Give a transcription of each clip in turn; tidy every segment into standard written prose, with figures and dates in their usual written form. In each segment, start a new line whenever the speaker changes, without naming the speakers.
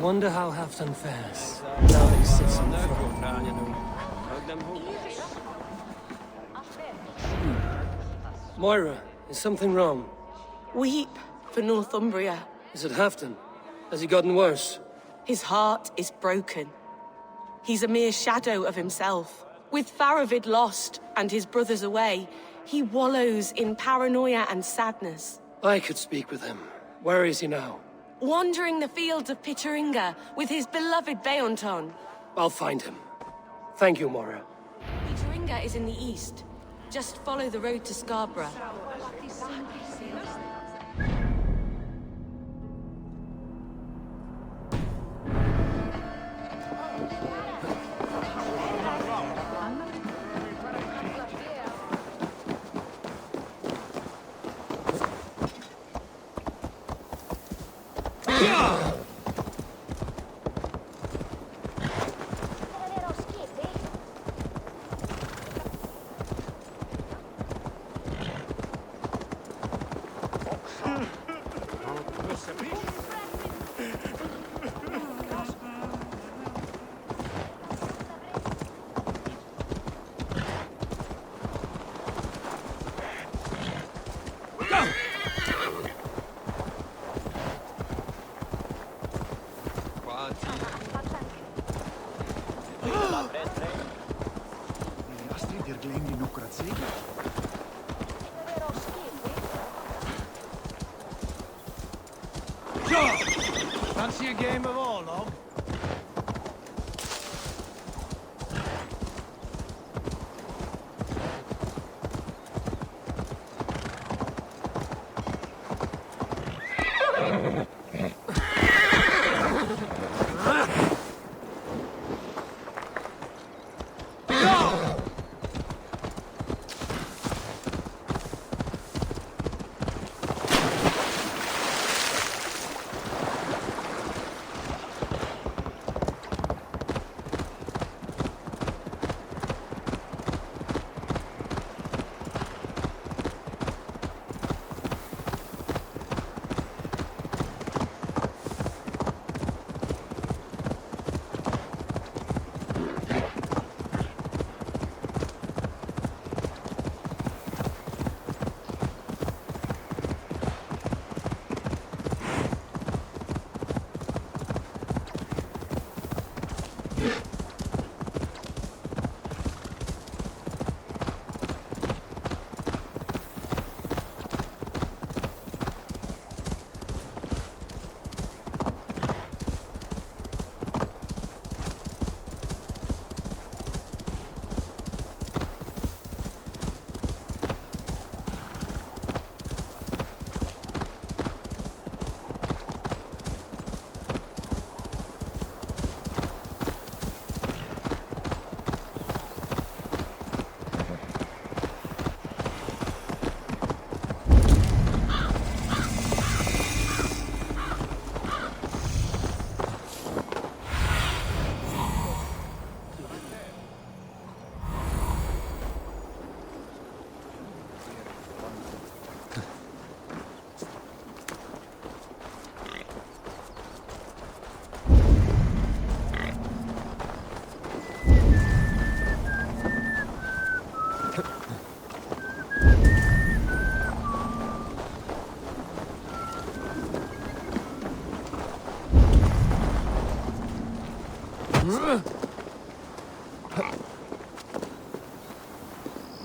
wonder how Halfdan fares, now that he sits on the throne. Moira, is something wrong?
Weep for Northumbria.
Is it Halfdan? Has he gotten worse?
His heart is broken. He's a mere shadow of himself. With Faravid lost and his brothers away, he wallows in paranoia and sadness.
I could speak with him. Where is he now?
Wandering the fields of Pittaringa with his beloved Beonton.
I'll find him. Thank you, Moira.
Pittaringa is in the east. Just follow the road to Scarborough.
Fancy a game of Orlog?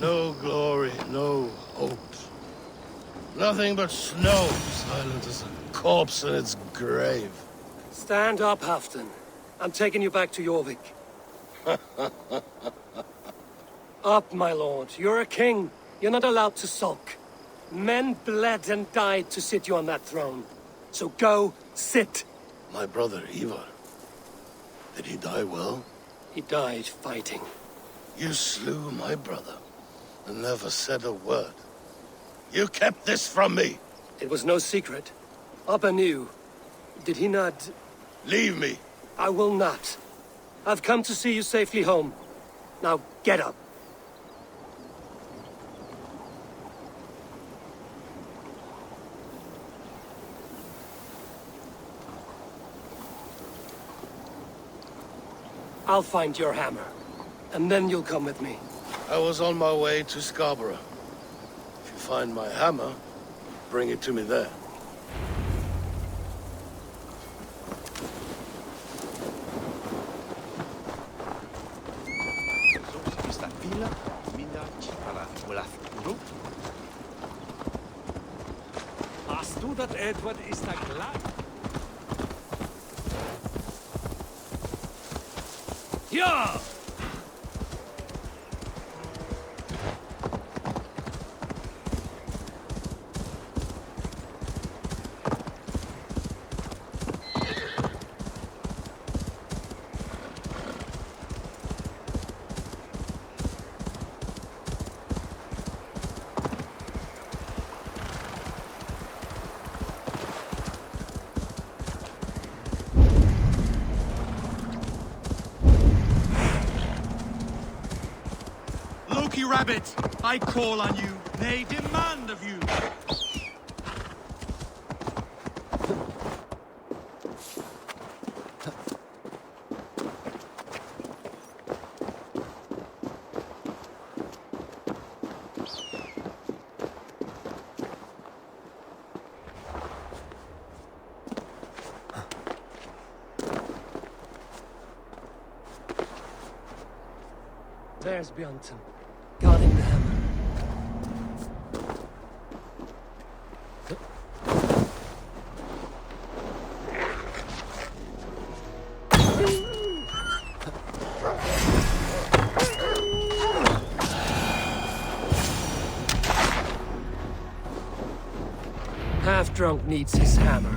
No glory, no hopes. Nothing but snow, silent as a corpse in its grave.
Stand up, Halfdan. I'm taking you back to Jorvik. Up, my lord. You're a king. You're not allowed to sulk. Men bled and died to sit you on that throne. So go, sit.
My brother, Ivar. Did he die well?
He died fighting.
You slew my brother, and never said a word. You kept this from me!
It was no secret. Abba knew. Did he not...
Leave me!
I will not. I've come to see you safely home. Now, get up. I'll find your hammer. And then you'll come with me.
I was on my way to Scarborough. If you find my hammer, bring it to me there.
Hast du dat Edward ist da klar?
Ja!
Loki Rabbit, I call on you, nay, demand of you.
There's Bjornson, guarding the hammer. Half-drunk needs his hammer.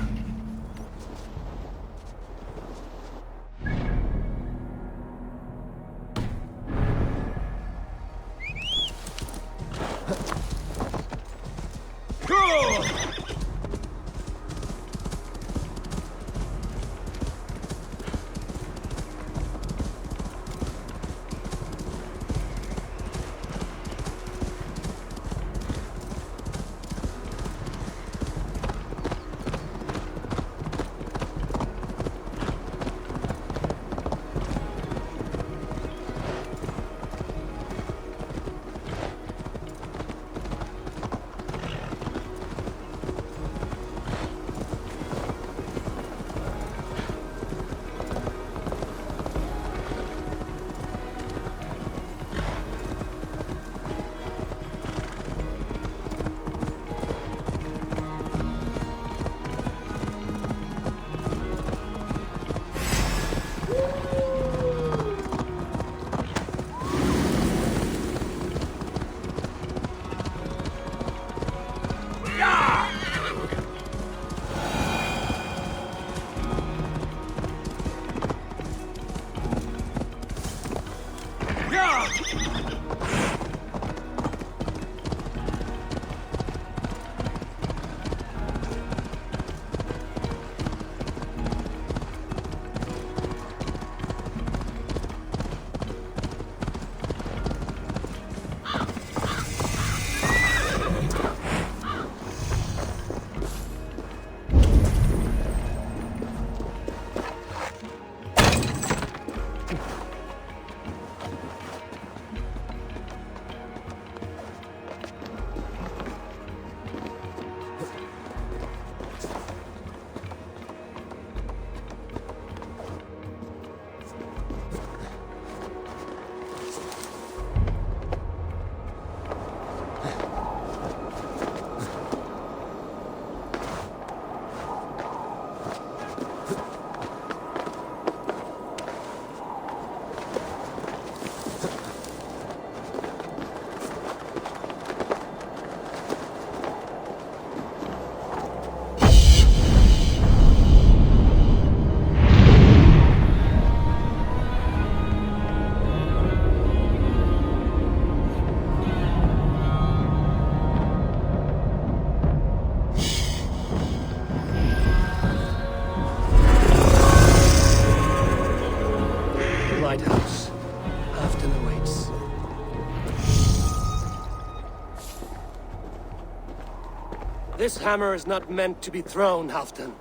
This hammer is not meant to be thrown, Halfdan.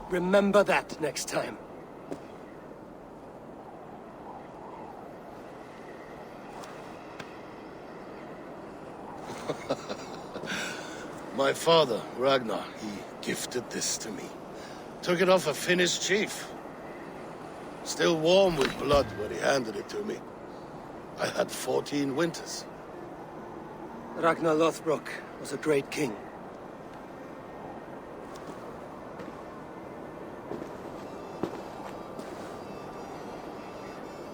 Remember that next time.
My father, Ragnar, he gifted this to me. Took it off a Finnish chief. Still warm with blood when he handed it to me. I had 14 winters.
Ragnar Lothbrok was a great king.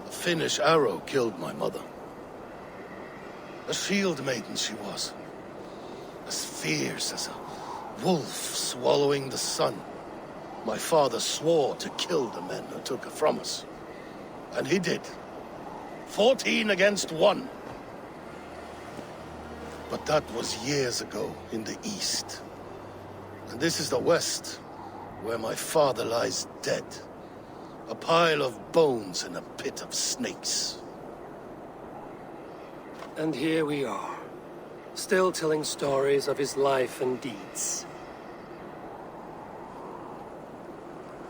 A Finnish arrow killed my mother. A shield maiden she was. As fierce as a wolf swallowing the sun. My father swore to kill the men who took her from us. And he did. 14 against 1. But that was years ago in the east. And this is the west, where my father lies dead. A pile of bones in a pit of snakes.
And here we are, still telling stories of his life and deeds.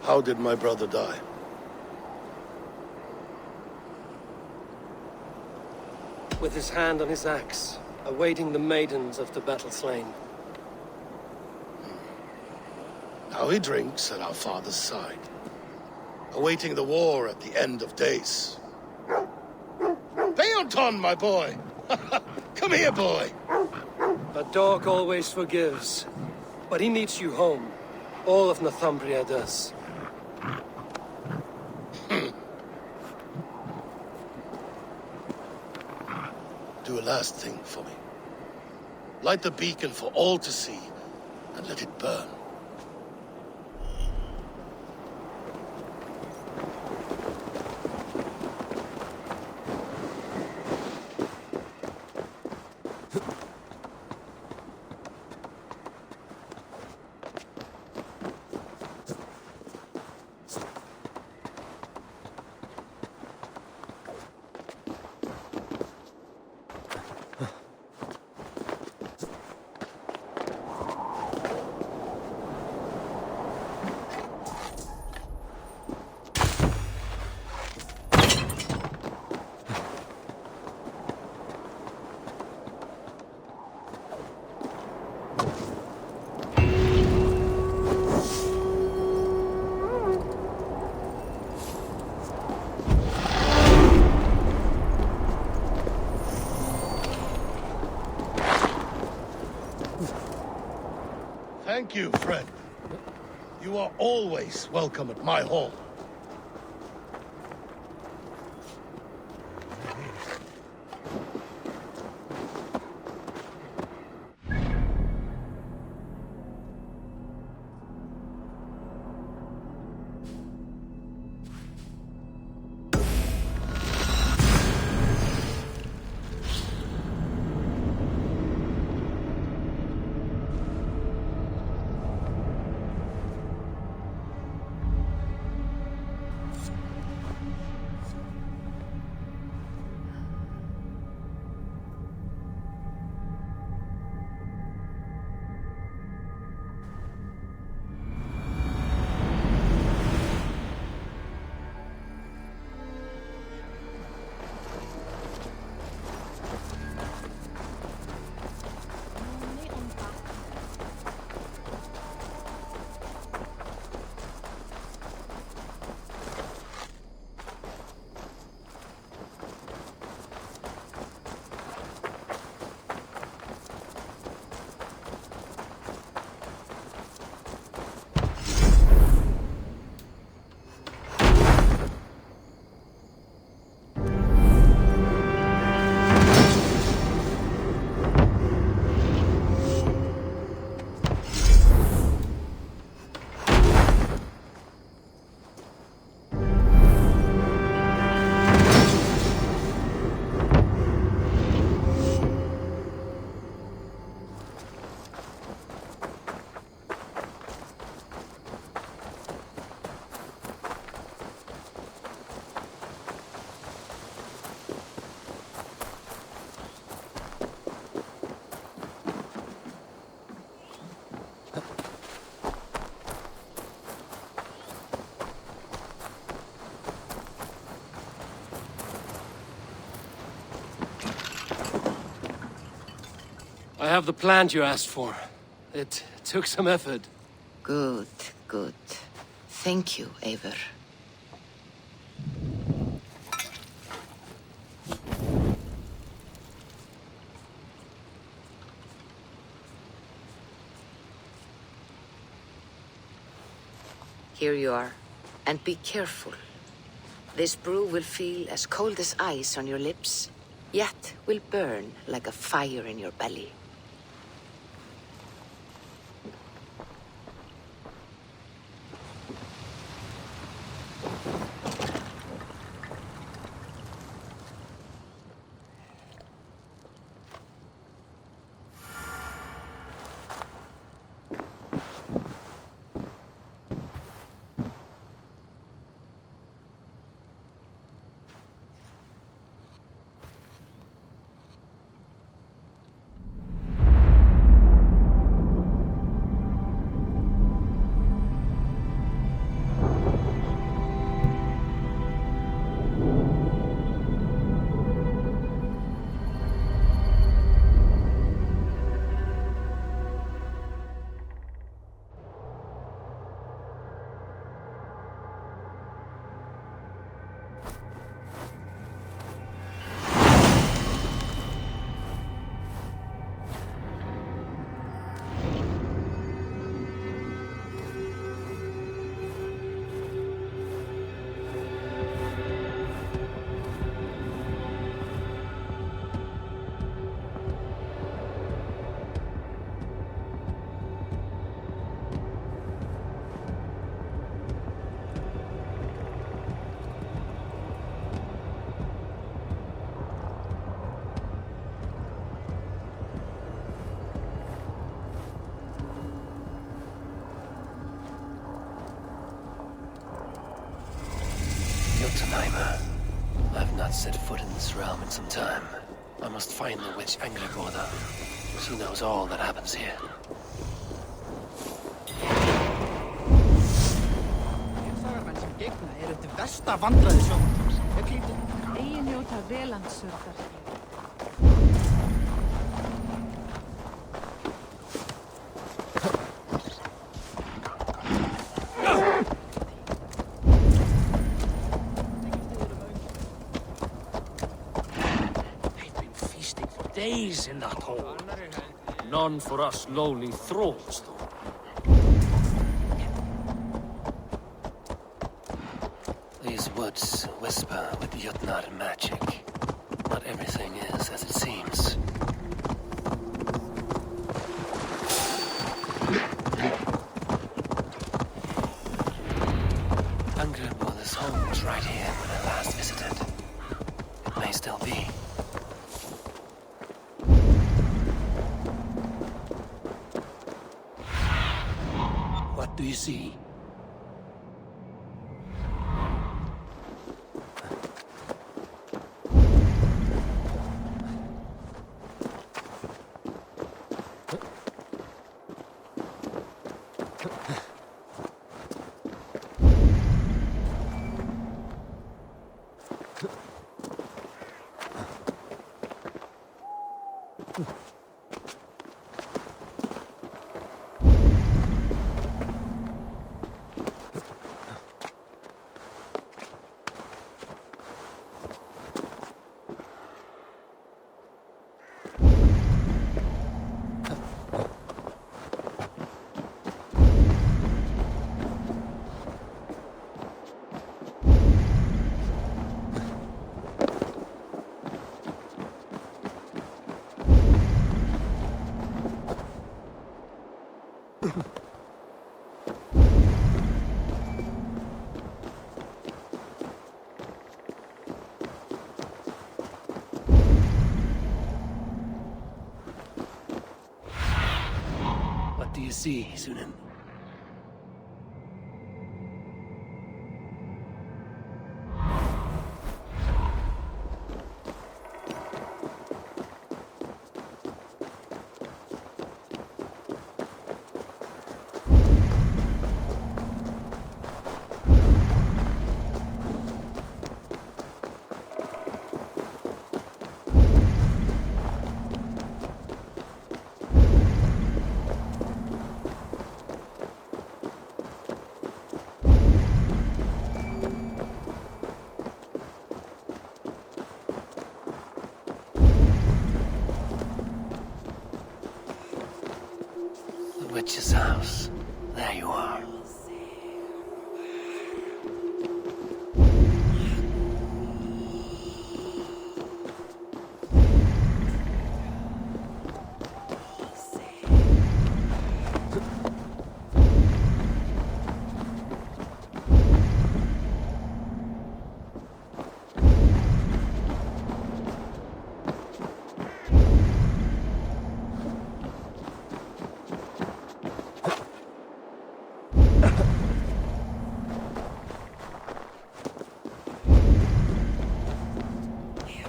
How did my brother die?
With his hand on his axe, awaiting the maidens of the battle slain.
Now he drinks at our father's side, awaiting the war at the end of days. Beoton, my boy! Come here, boy!
A dog always forgives, but he needs you home. All of Northumbria does.
Do a last thing for me. Light the beacon for all to see, and let it burn. Thank you, friend. You are always welcome at my hall.
I have the plant you asked for. It took some effort.
Good, good. Thank you, Eivor. Here you are. And be careful. This brew will feel as cold as ice on your lips, yet will burn like a fire in your belly.
Jotunheim. I've not set foot in this realm in some time. I must find the witch Angrboda. She knows all that happens here.
Sagarmenn sem gegna eru til versta vandræði sjónvarps. Ég klíti.
Eigi njóta velandsurðar.
Days in that hole. None for us lowly thralls, though.
These woods whisper with Jotnar magic. Not everything is as it seems. Angrboda's home was right here when I last visited. It may still be. What do you see? What do you see, Sunan? witch's house. There you are.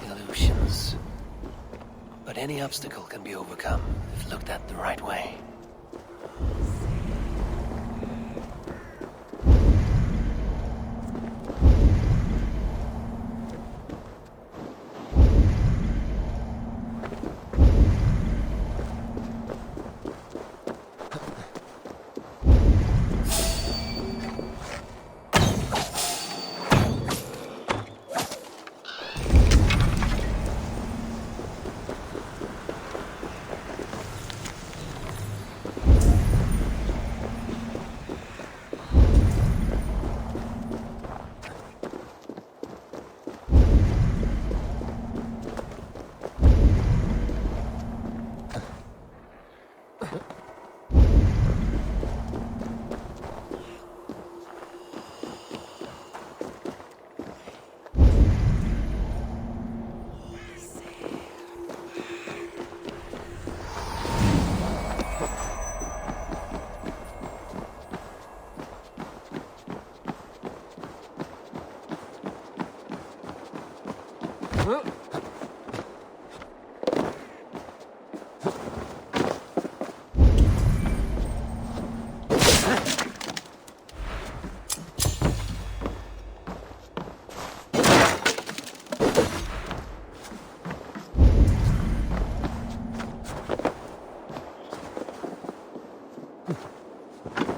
Illusions. But any obstacle can be overcome if looked at the right way.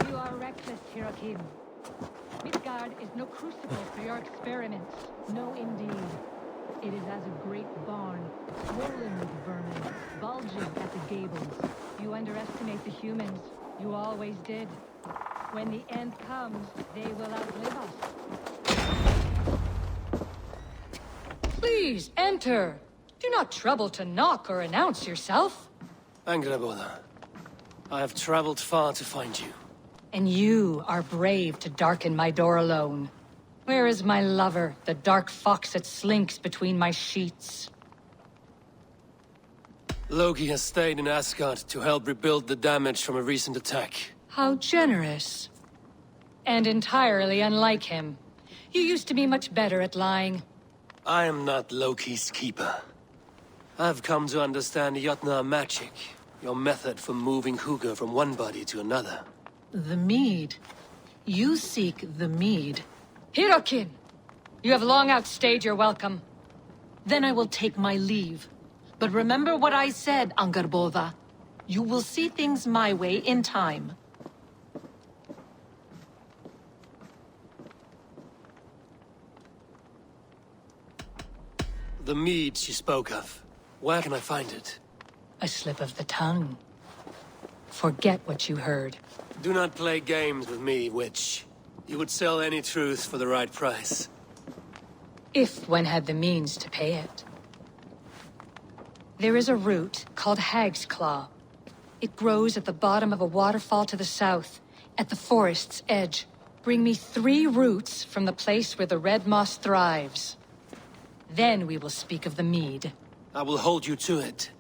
You are reckless, Hirokin. Midgard is no crucible for your experiments. No, indeed. It is as a great barn, swollen with vermin, bulging at the gables. You underestimate the humans. You always did. When the end comes, they will outlive us. Please, enter. Do not trouble to knock or announce yourself.
Angraboda, I have traveled far to find you.
And you are brave to darken my door alone. Where is my lover, the dark fox that slinks between my sheets?
Loki has stayed in Asgard to help rebuild the damage from a recent attack.
How generous. And entirely unlike him. You used to be much better at lying.
I am not Loki's keeper. I've come to understand Jotunheim magic, your method for moving Hugr from one body to another.
The mead. You seek the mead.
Hirokin! You have long outstayed your welcome.
Then I will take my leave. But remember what I said, Angrboda. You will see things my way in time.
The mead she spoke of. Where can I find it?
A slip of the tongue. Forget what you heard.
Do not play games with me, witch. You would sell any truth for the right price.
If one had the means to pay it. There is a root called Hag's Claw. It grows at the bottom of a waterfall to the south, at the forest's edge. Bring me 3 roots from the place where the red moss thrives. Then we will speak of the mead.
I will hold you to it.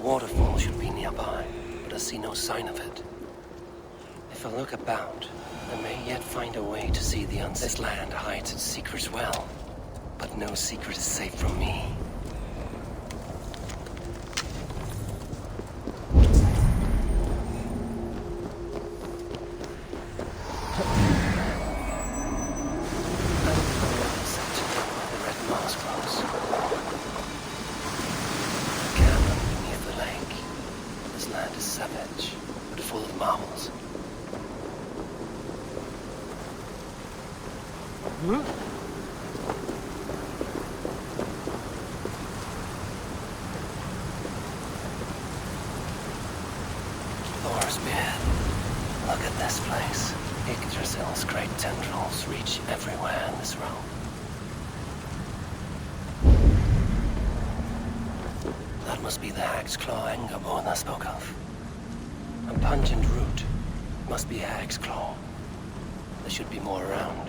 Waterfall should be nearby, but I see no sign of it. If I I'll look about. I may yet find a way to see the unseen. This land hides its secrets well, but no secret is safe from me. Look at this place. Yggdrasil's great tendrils reach everywhere in this realm. That must be the Hag's Claw Angerborna spoke of. A pungent root. Must be Hag's Claw. There should be more around.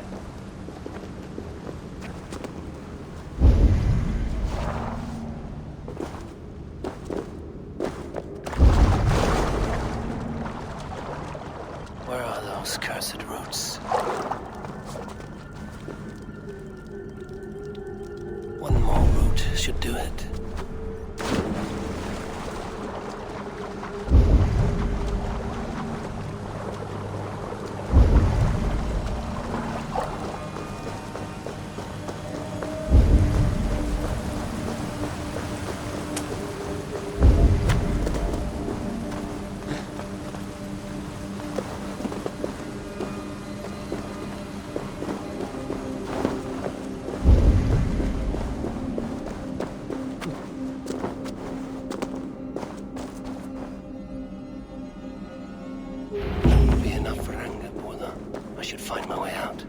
Where are those cursed roots? One more root should do it. Find my way out.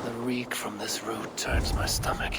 The reek from this root turns my stomach.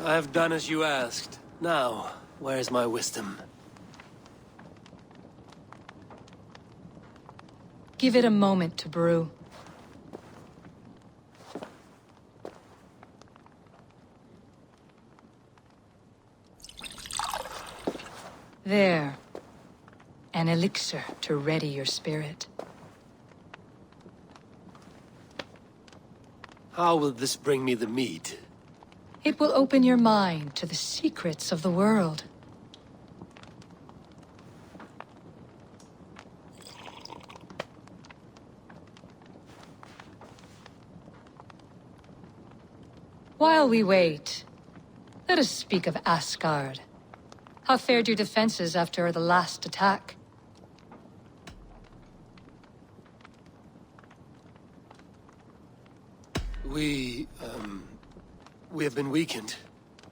I have done as you asked. Now, where's my wisdom?
Give it a moment to brew. There. An elixir to ready your spirit.
How will this bring me the mead?
It will open your mind to the secrets of the world. While we wait, let us speak of Asgard. How fared your defenses after the last attack?
We have been weakened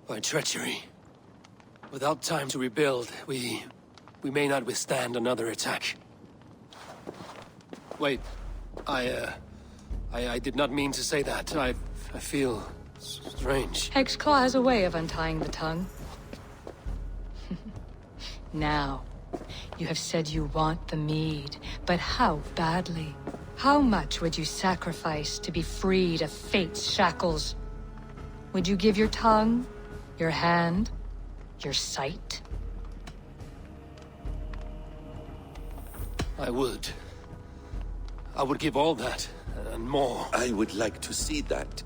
by treachery. Without time to rebuild, we may not withstand another attack. Wait, I did not mean to say that. I feel strange.
Hexclaw has a way of untying the tongue. Now, you have said you want the mead, but how badly? How much would you sacrifice to be freed of fate's shackles? Would you give your tongue, your hand, your sight?
I would. I would give all that, and more.
I would like to see that.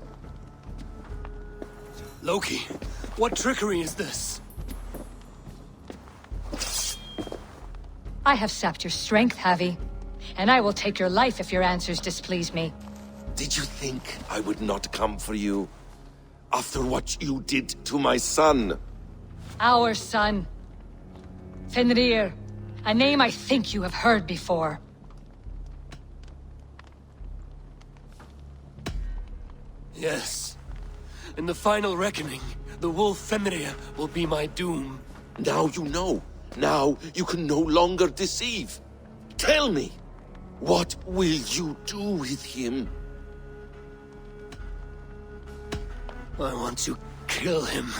Loki, what trickery is this?
I have sapped your strength, Havi. And I will take your life if your answers displease me.
Did you think I would not come for you? After what you did to my son?
Our son. Fenrir. A name I think you have heard before.
Yes. In the final reckoning, the wolf Fenrir will be my doom.
Now you know. Now you can no longer deceive. Tell me, what will you do with him?
I want to kill him.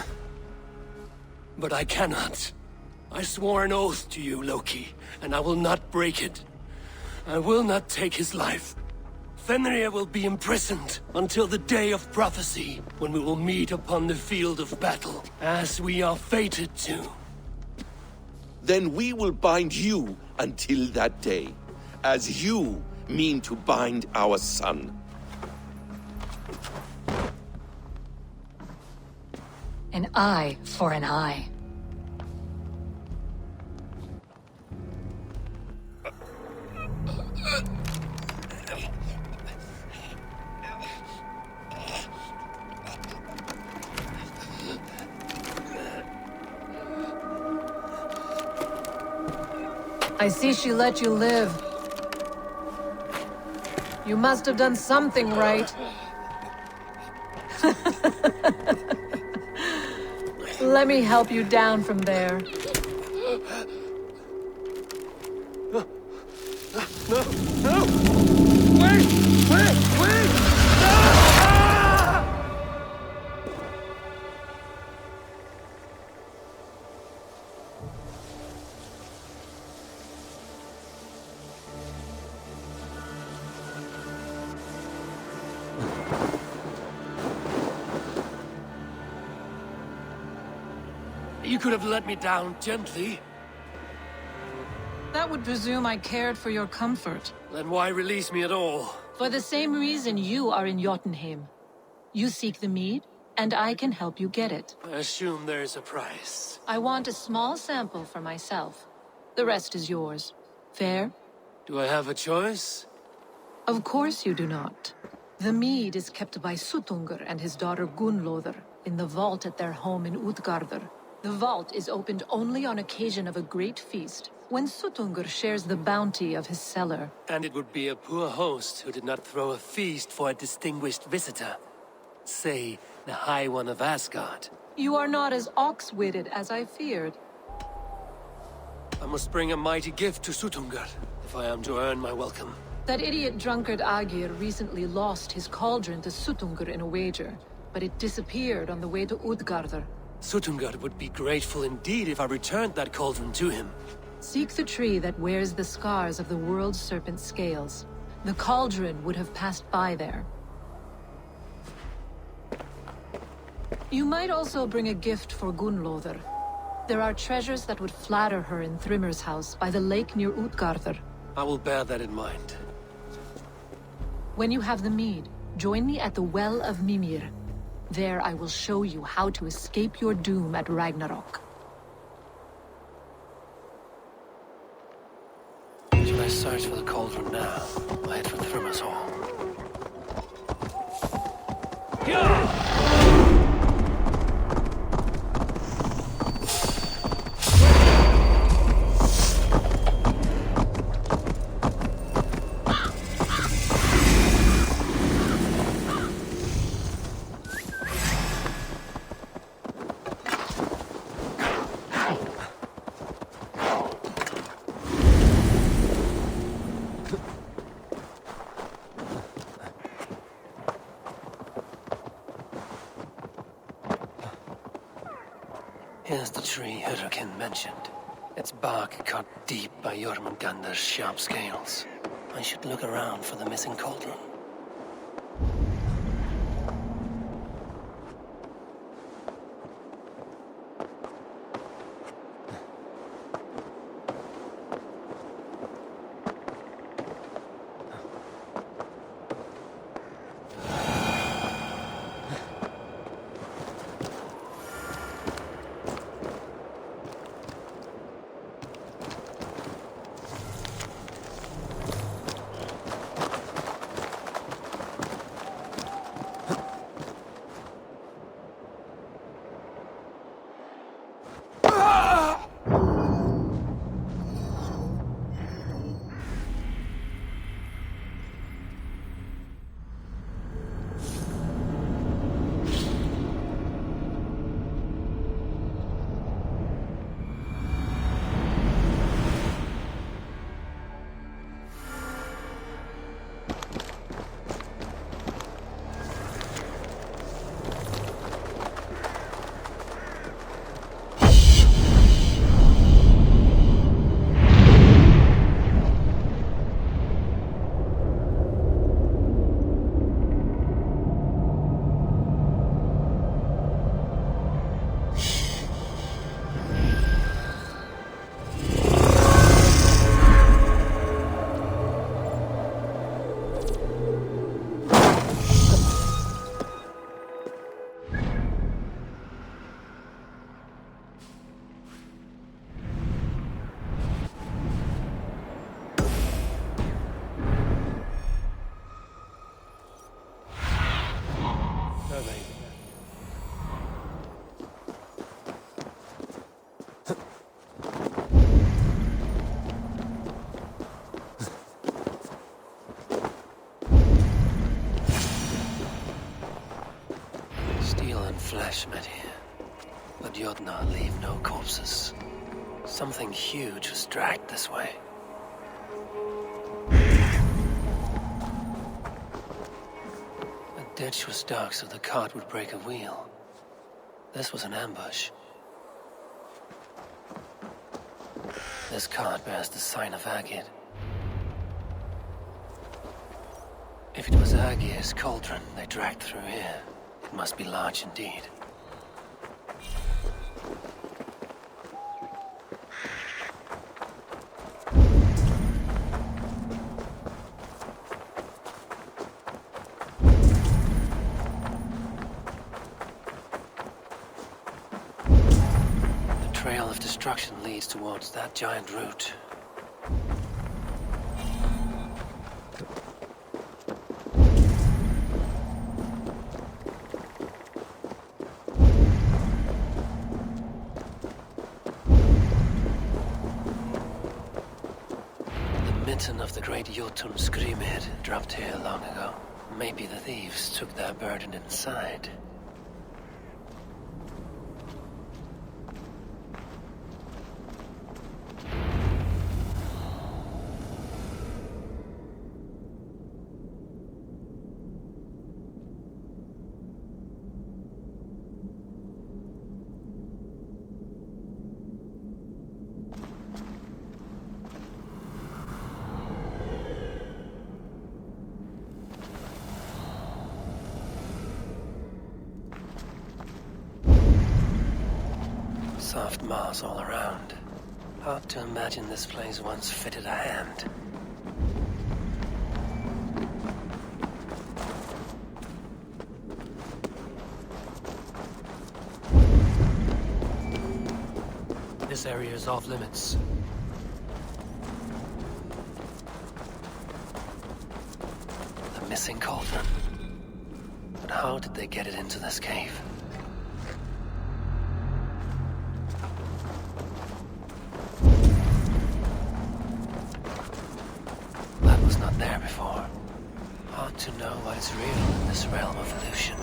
But I cannot. I swore an oath to you, Loki, and I will not break it. I will not take his life. Fenrir will be imprisoned until the day of prophecy, when we will meet upon the field of battle, as we are fated to.
Then we will bind you until that day, as you mean to bind our son.
An eye for an eye.
I see she let you live. You must have done something right. Let me help you down from there.
No! Wait! You could have let me down gently.
That would presume I cared for your comfort.
Then why release me at all?
For the same reason you are in Jotunheim. You seek the mead, and I can help you get it.
I assume there is a price.
I want a small sample for myself. The rest is yours. Fair?
Do I have a choice?
Of course you do not. The mead is kept by Suttungr and his daughter Gunnlóðr in the vault at their home in Utgardr. The vault is opened only on occasion of a great feast, when Suttungr shares the bounty of his cellar.
And it would be a poor host who did not throw a feast for a distinguished visitor. Say, the High One of Asgard.
You are not as ox-witted as I feared.
I must bring a mighty gift to Suttungr, if I am to earn my welcome.
That idiot drunkard Agir recently lost his cauldron to Suttungr in a wager.
but it disappeared on the way to Utgardr.
Suttungr would be grateful indeed if I returned that cauldron to him.
Seek the tree that wears the scars of the world's serpent scales. The cauldron would have passed by there. You might also bring a gift for Gunnlóðr. There are treasures that would flatter her in Thrimmer's house by the lake near Utgardr.
I will bear that in mind.
When you have the mead, join me at the Well of Mimir. There I will show you how to escape your doom at Ragnarok.
Should I search for the cauldron now? I head for Thrimmer's hall. Here's the tree Hyrrokin mentioned. Its bark cut deep by Jormungandr's sharp scales. I should look around for the missing cauldron. Flesh met here, but Jotnar leave no corpses. Something huge was dragged this way. The ditch was dark, so the cart would break a wheel. This was an ambush. This cart bears the sign of Agid. If it was Agir's cauldron they dragged through here, it must be large indeed. The trail of destruction leads towards that giant root. Of the great Jotun Skrimir dropped here long ago. Maybe the thieves took their burden inside. soft moss all around. Hard to imagine this place once fitted a hand. This area is off limits. The missing cauldron. But how did they get it into this cave? That was not there before. Hard to know what is real in this realm of illusion.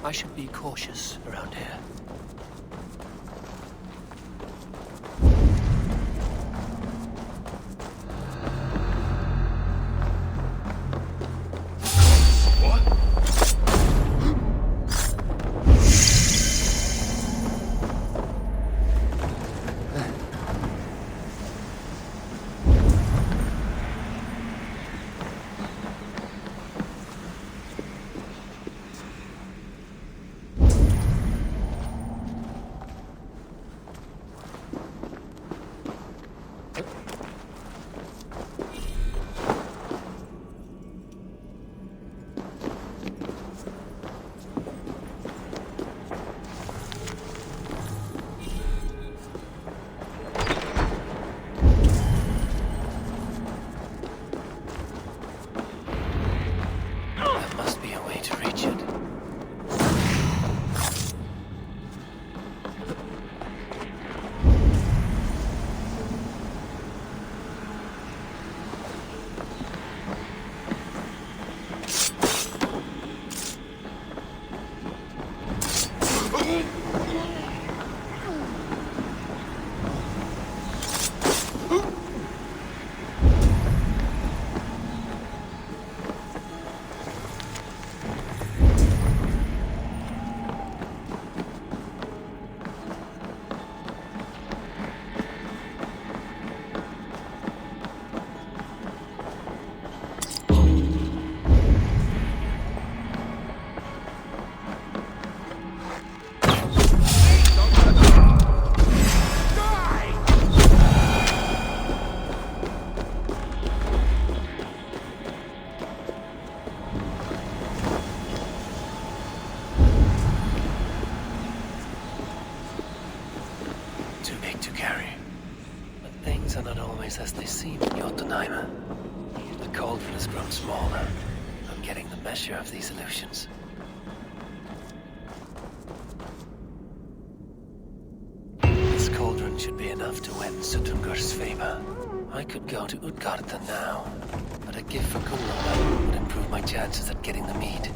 I should be cautious around here. As they seem in Jotunheim. The cauldron has grown smaller. I'm getting the measure of these illusions. This cauldron should be enough to win Sutungur's favor. I could go to Utgarda now, but a gift for Gunnlaugur would improve my chances at getting the mead.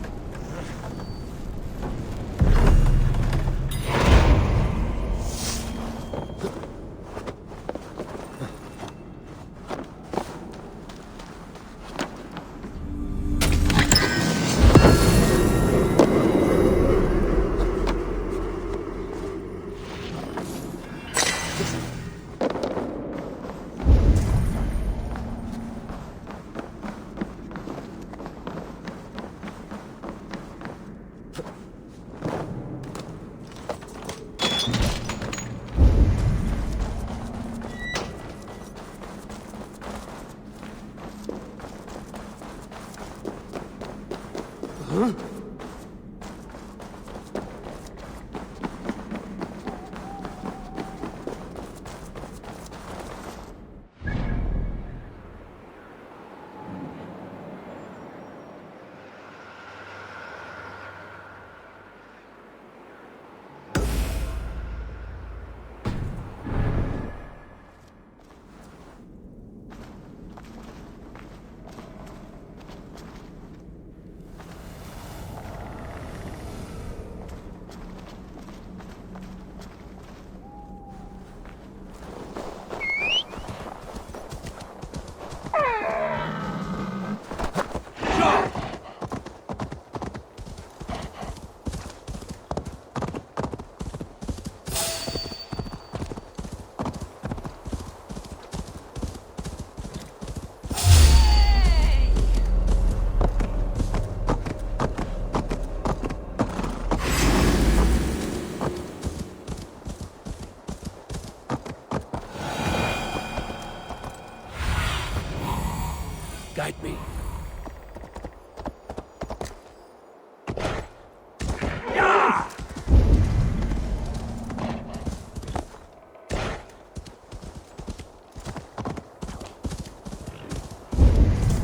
Guide me.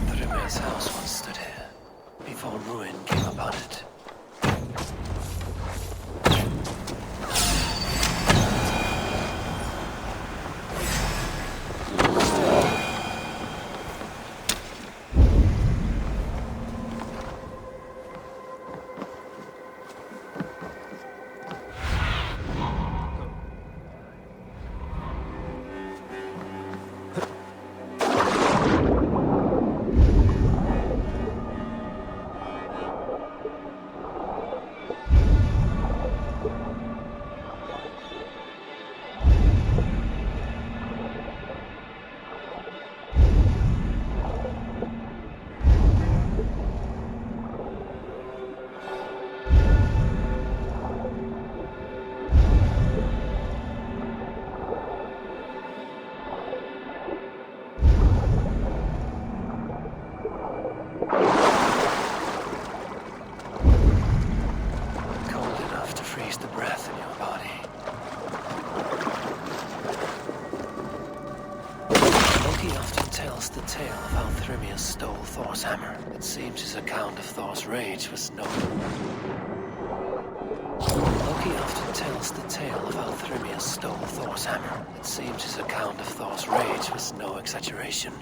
Thrymir's house once stood here, before ruin came upon it. The tale of how Thrymir stole Thor's hammer. It seems his account of Thor's rage was no... Loki often tells the tale of how Thrymir stole Thor's hammer. It seems his account of Thor's rage was no exaggeration.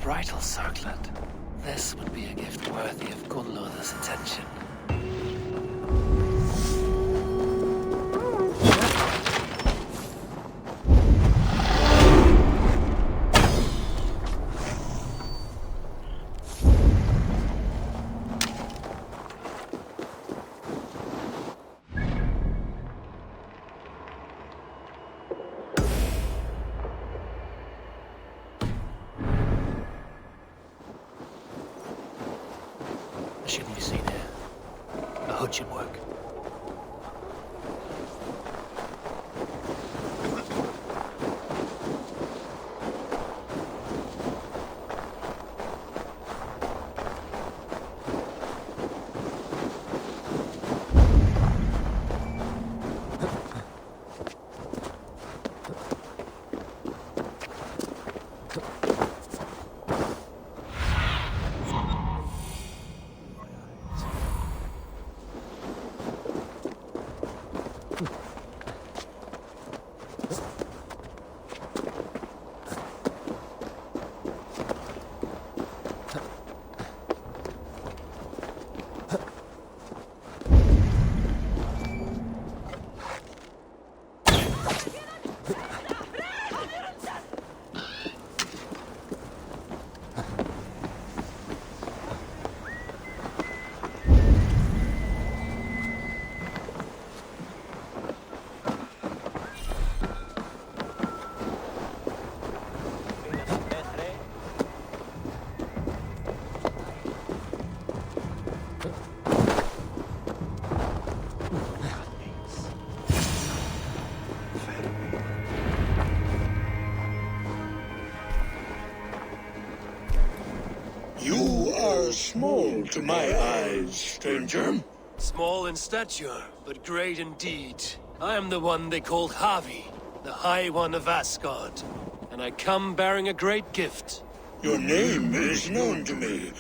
Bridal circlet. This would be a gift worthy of Gunnlod's attention.
shouldn't be seen here. A hood should work.
You are small to my eyes, stranger.
Small in stature, but great in deed. I am the one they called Havi, the High One of Asgard. And I come bearing a great gift.
Your name is known to me,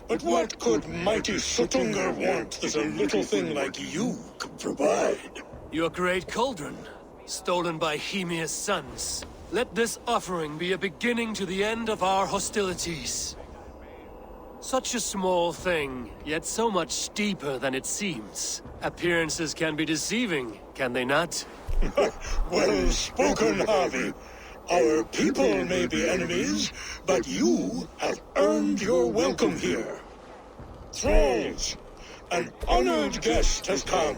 but what could mighty Sutungar want that a little thing like you could provide?
Your great cauldron, stolen by Hymir's sons. Let this offering be a beginning to the end of our hostilities. Such a small thing, yet so much deeper than it seems. Appearances can be deceiving, can they not?
Well spoken, Harvey. Our people may be enemies, but you have earned your welcome here. Thralls, an honored guest has come.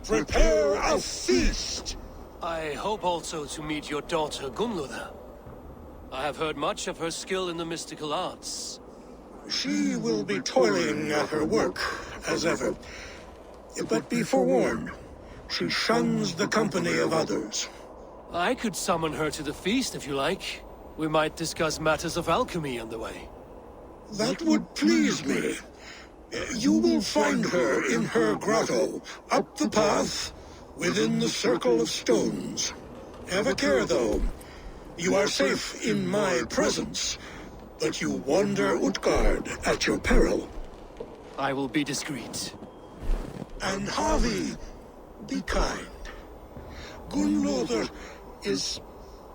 Prepare a feast!
I hope also to meet your daughter Gunnlóða. I have heard much of her skill in the mystical arts.
She will be toiling at her work, as ever. But be forewarned, she shuns the company of others.
I could summon her to the feast if you like. We might discuss matters of alchemy on the way.
That would please me. You will find her in her grotto, up the path, within the circle of stones. Have a care, though. You are safe in my presence, but you wander Utgard at your peril.
I will be discreet.
And Havi, be kind. Gunnlóður is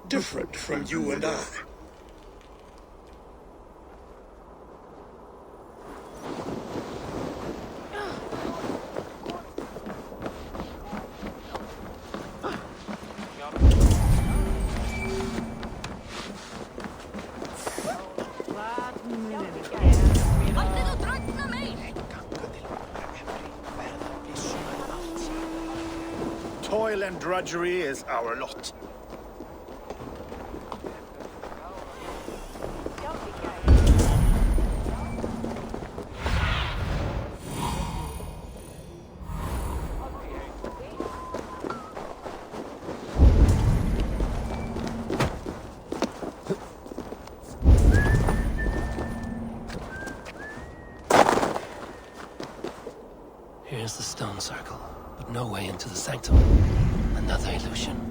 different from you and I.
Toil and drudgery is our lot.
Here's the stone circle, but no way into the sanctum. Another illusion.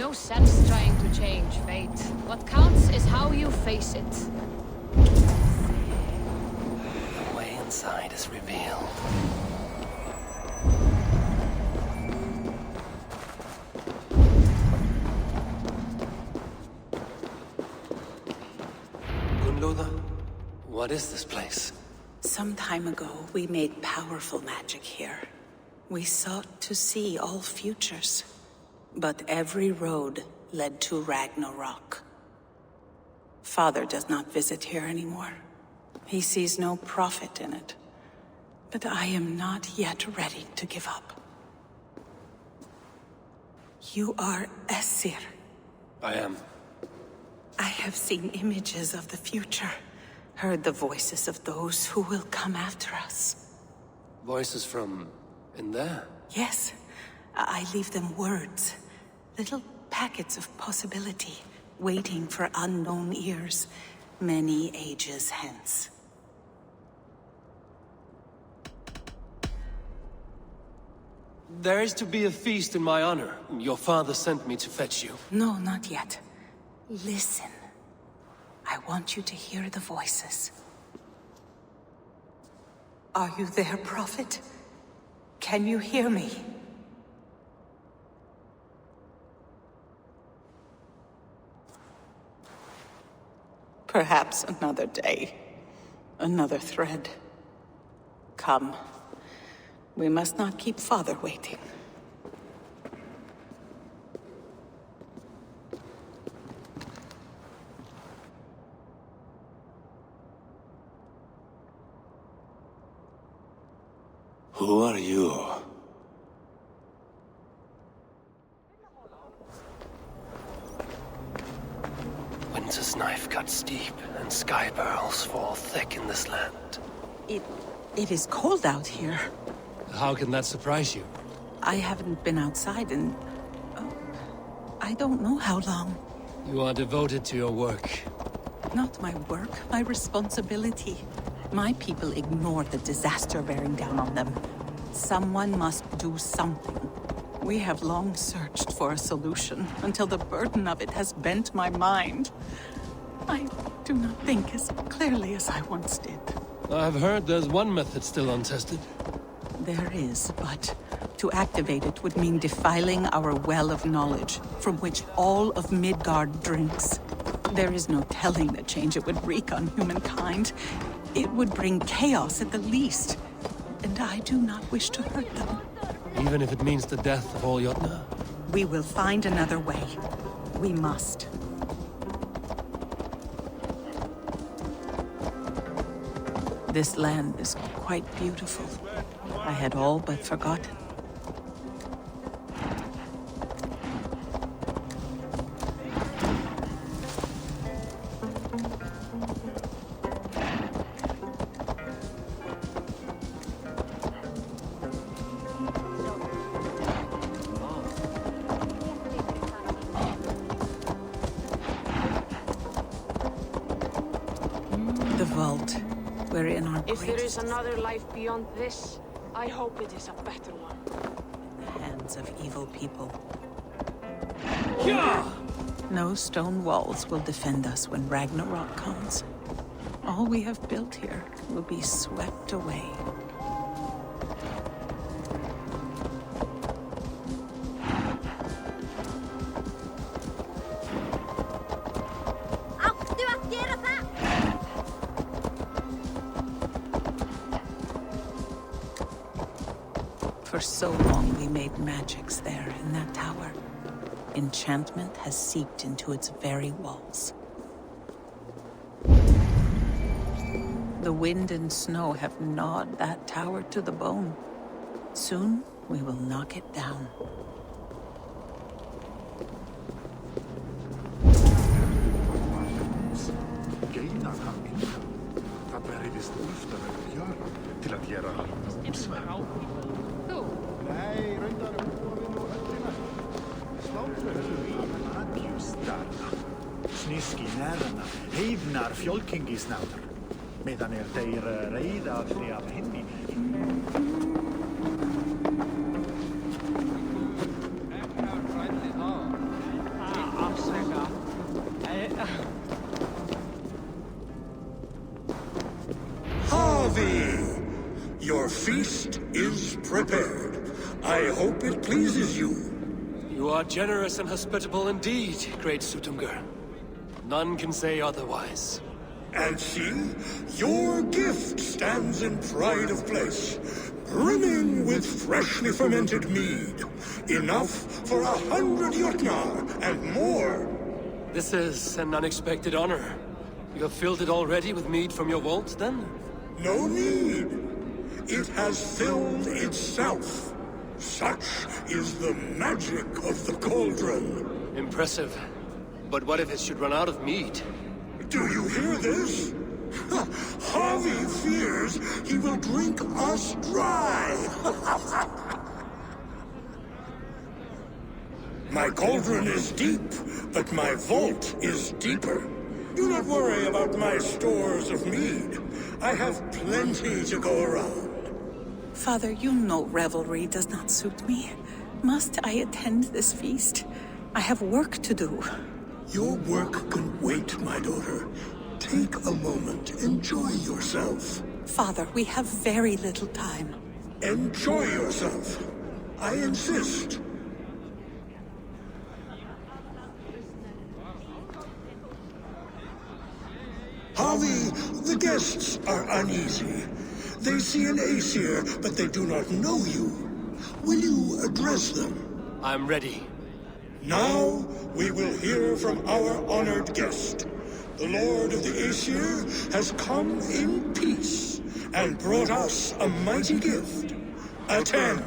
No sense trying to change fate. What counts is how you face it.
The way inside is revealed. What is this place?
Some time ago, we made powerful magic here. We sought to see all futures. But every road led to Ragnarok. Father does not visit here anymore. He sees no profit in it. But I am not yet ready to give up. You are Esir.
I am.
I have seen images of the future. Heard the voices of those who will come after us.
Voices from in there?
Yes. I leave them words. Little packets of possibility, waiting for unknown ears, many ages hence.
There is to be a feast in my honor. Your father sent me to fetch you.
No, not yet. Listen. I want you to hear the voices. Are you there, Prophet? Can you hear me? Perhaps another day. Another thread. Come. We must not keep Father waiting.
Who are you?
Winter's knife cuts deep, and sky pearls fall thick in this land.
It is cold out here.
How can that surprise you?
I haven't been outside in... I don't know how long.
You are devoted to your work.
Not my work, my responsibility. My people ignore the disaster bearing down on them. Someone must do something. We have long searched for a solution, until the burden of it has bent my mind. I do not think as clearly as I once did.
I've heard there's one method still untested.
There is, but to activate it would mean defiling our well of knowledge, from which all of Midgard drinks. There is no telling the change it would wreak on humankind. It would bring chaos at the least, and I do not wish to hurt them.
Even if it means the death of all Jotna?
We will find another way. We must. This land is quite beautiful. I had all but forgotten. The vault, wherein our
If there is another life beyond this, I hope it is a better one.
in the hands of evil people.
Yeah!
No stone walls will defend us when Ragnarok comes. All we have built here will be swept away. For so long we made magics there in that tower. Enchantment has seeped into its very walls. The wind and snow have gnawed that tower to the bone. Soon we will knock it down.
Sniskinærerna heifnar fjölkingisnáður, meðan þeir reiða því af henni.
Harvey! Your feast is prepared. I hope it pleases you.
You are generous and hospitable indeed, great Sutungur. None can say otherwise.
And see, your gift stands in pride of place, brimming with freshly fermented mead. Enough for 100 Jotnar and more.
This is an unexpected honor. You have filled it already with mead from your vault, then?
No need. It has filled itself. Such is the magic of the cauldron.
Impressive. But what if it should run out of mead?
Do you hear this? Harvey fears he will drink us dry. My cauldron is deep, but my vault is deeper. Do not worry about my stores of mead. I have plenty to go around.
Father, you know revelry does not suit me. Must I attend this feast? I have work to do.
Your work can wait, my daughter. Take a moment. Enjoy yourself.
Father, we have very little time.
Enjoy yourself. I insist. Harvey, the guests are uneasy. They see an Aesir, but they do not know you. Will you address them?
I'm ready.
Now, we will hear from our honored guest. The Lord of the Aesir has come in peace and brought us a mighty gift. Attend.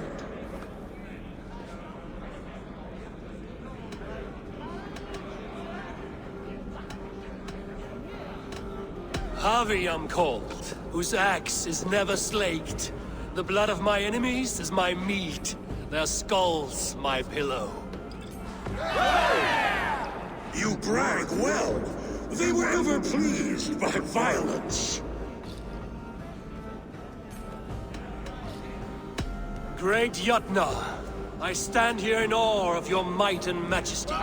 Harvey I'm called, whose axe is never slaked. The blood of my enemies is my meat, their skulls my pillow.
You brag well. They were ever pleased by violence.
Great Jotnar, I stand here in awe of your might and majesty.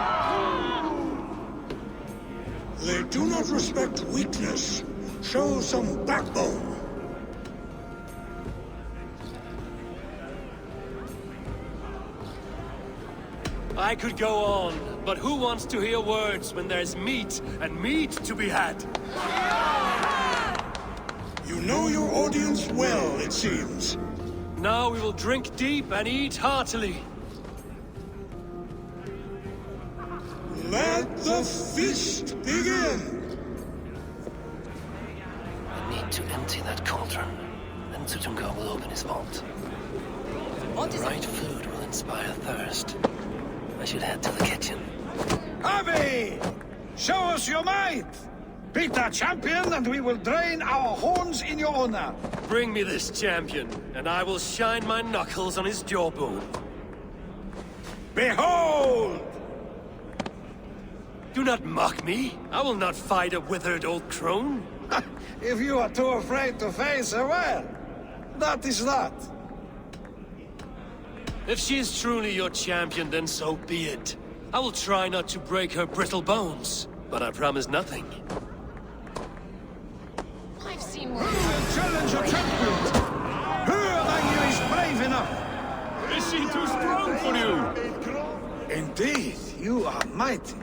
They do not respect weakness. Show some backbone.
I could go on, but who wants to hear words when there's meat and meat to be had?
You know your audience well, it seems.
Now we will drink deep and eat heartily.
Let the feast begin!
I need to empty that cauldron, then Sutungur will open his vault. The right food will inspire thirst. I should head to the kitchen.
Harvey! Show us your might! Beat that champion and we will drain our horns in your honor.
Bring me this champion, and I will shine my knuckles on his jawbone.
Behold!
Do not mock me. I will not fight a withered old crone.
If you are too afraid to face her, well, that is that.
If she is truly your champion, then so be it. I will try not to break her brittle bones, but I promise nothing.
I've seen
Who
worse.
will challenge your champion? Who among you is brave enough?
Is she too strong for you?
Indeed, you are mighty.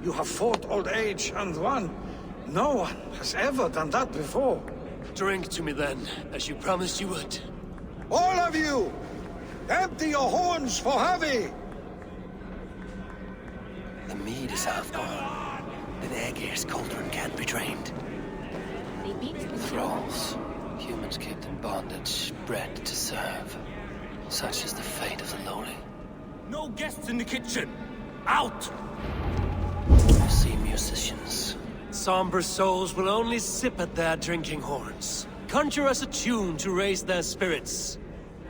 You have fought old age and won. No one has ever done that before.
Drink to me then, as you promised you would.
All of you! Empty your horns for Harvey!
The mead is half gone. The Aegir's cauldron can't be drained.
They beat the
Thralls, humans kept in bondage, bred to serve. Such is the fate of the lowly. No guests in the kitchen! Out! I see musicians. Somber souls will only sip at their drinking horns. Conjure us a tune to raise their spirits.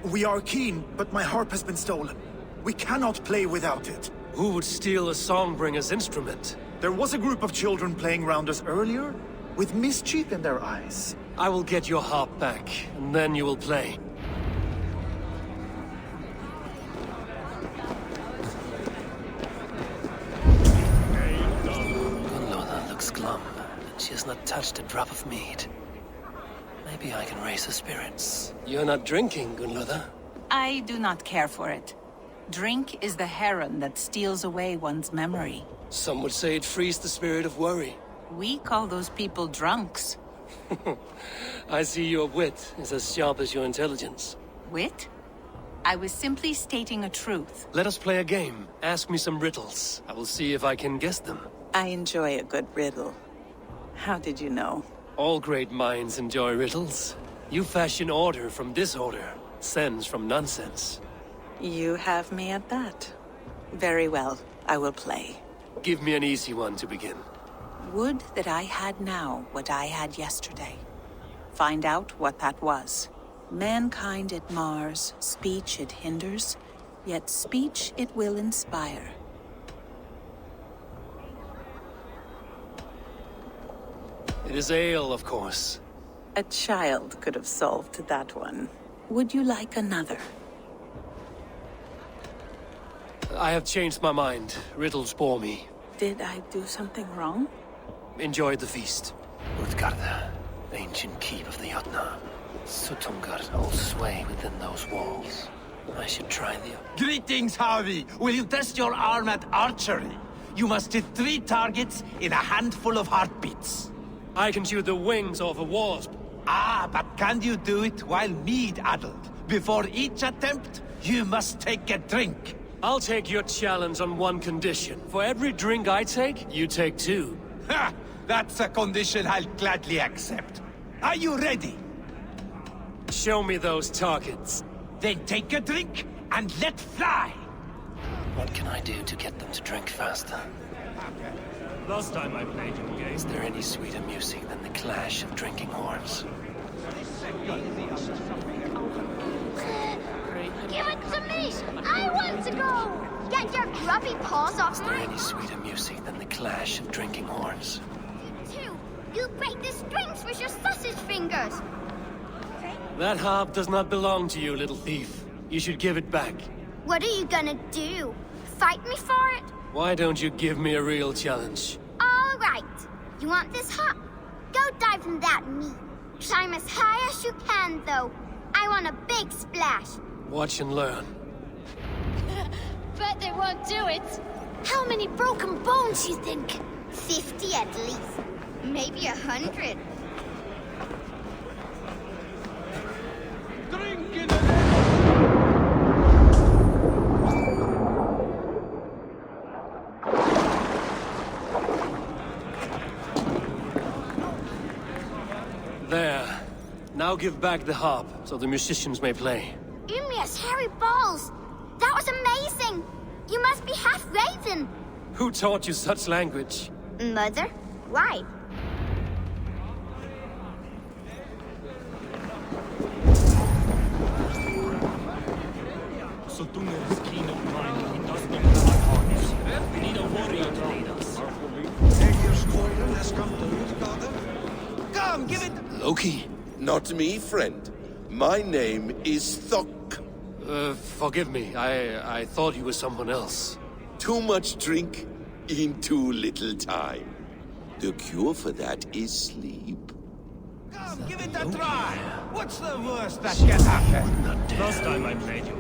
We are keen, but my harp has been stolen. We cannot play without it.
Who would steal a songbringer's instrument?
There was a group of children playing round us earlier, with mischief in their eyes.
I will get your harp back, and then you will play. She has not touched a drop of mead. Maybe I can raise her spirits. You're not drinking, Gunlother?
I do not care for it. Drink is the heron that steals away one's memory.
Some would say it frees the spirit of worry.
We call those people drunks.
I see your wit is as sharp as your intelligence.
Wit? I was simply stating a truth.
Let us play a game. Ask me some riddles. I will see if I can guess them.
I enjoy a good riddle. How did you know?
All great minds enjoy riddles. You fashion order from disorder, sense from nonsense.
You have me at that. Very well, I will play.
Give me an easy one to begin.
Would that I had now what I had yesterday. Find out what that was. Mankind it mars, speech it hinders, yet speech it will inspire.
It is ale, of course.
A child could have solved that one. Would you like another?
I have changed my mind. Riddles bore me.
Did I do something wrong?
Enjoyed the feast. Utgarda, ancient keep of the Jotunheim. Suttungard holds sway within those walls. I should try the...
Greetings, Harvey! Will you test your arm at archery? You must hit 3 targets in a handful of heartbeats.
I can shoot the wings off a wasp.
Ah, but can you do it while mead-addled? Before each attempt, you must take a drink.
I'll take your challenge on one condition. For every drink I take, you take 2.
Ha! That's a condition I'll gladly accept. Are you ready?
Show me those targets.
Then take a drink and let fly!
What can I do to get them to drink faster?
Last time I played your game...
Is there any sweeter music than the clash of drinking horns?
Give it to me! I want to go! Get your grubby paws off
Is there any sweeter music than the clash of drinking horns?
You break the strings with your sausage fingers!
That harp does not belong to you, little thief. You should give it back.
What are you gonna do? Fight me for it?
Why don't you give me a real challenge?
All right. You want this harp? Go dive in that meat. Climb as high as you can, though. I want a big splash.
Watch and learn.
Bet they won't do it. How many broken bones, you think? 50 at least. Maybe 100.
Drink in
There. Now give back the harp, so the musicians may play.
Ymir's hairy balls! That was amazing! You must be half raven!
Who taught you such language?
Mother? Why?
Jotunheim is keen on mine. He does not have my partners. We need a warrior to lead us.
Aegir's Cauldron has come to Utgarda.
Come, give it...
Loki, not me, friend. My name is Thok.
Forgive me. I thought you were someone else.
Too much drink in too little time. The cure for that is sleep.
Come, give it a try! What's the worst that can happen?
Last time I played you.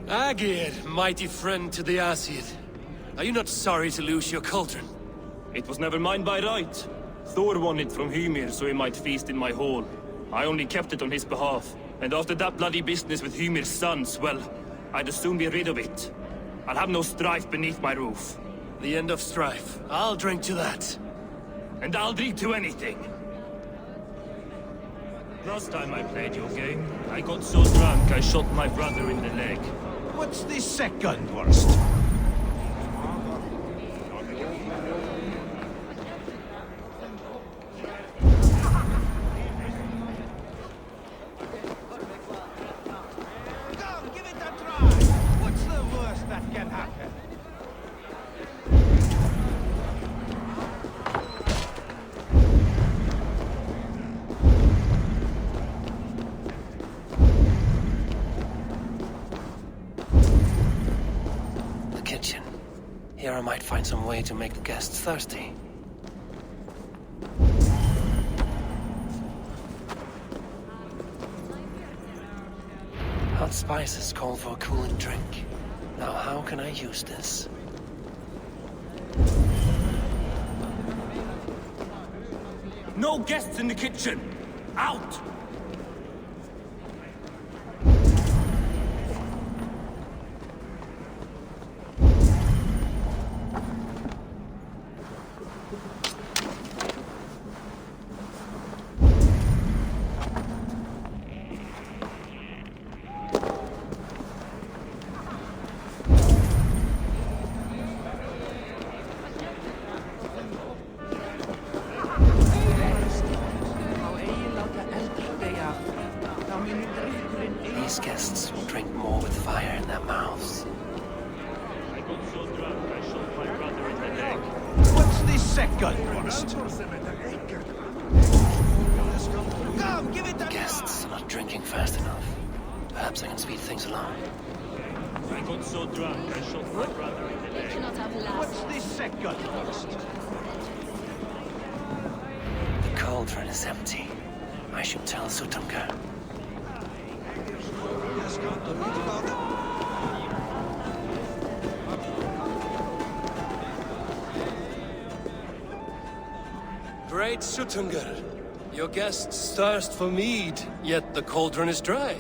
Agir, mighty friend to the Aesir. Are you not sorry to lose your cauldron?
It was never mine by right. Thor won it from Ymir so he might feast in my hall. I only kept it on his behalf. And after that bloody business with Ymir's sons, well, I'd as soon be rid of it. I'll have no strife beneath my roof.
The end of strife. I'll drink to that.
And I'll drink to anything. Last time I played your game, I got so drunk I shot my brother in the leg.
What's the second worst? Come, give it a try! What's the worst that can happen?
Here I might find some way to make the guests thirsty. Hot spices call for a cooling drink. Now how can I use this?
No guests in the kitchen! Out!
These guests will drink more with fire in their mouths.
What's the second worst?
Come, give it
The guests are not drinking fast enough. Perhaps I can speed things along.
I got so drunk I shot my brother in the leg.
What's the second worst?
The cauldron is empty. I should tell Sutunga. Great Sutunga. Your guests thirst for mead, yet the cauldron is dry.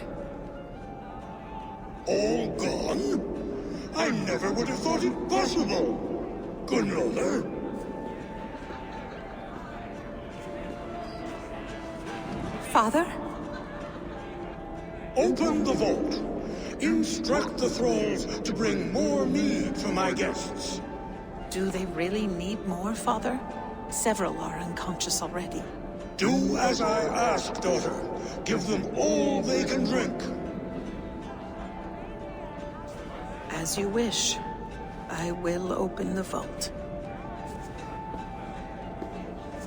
All gone? I never would have thought it possible. Gunlola?
Father?
Open the vault. Instruct the thralls to bring more mead for my guests.
Do they really need more, Father? Several are unconscious already.
Do as I ask, daughter. Give them all they can drink.
As you wish. I will open the vault.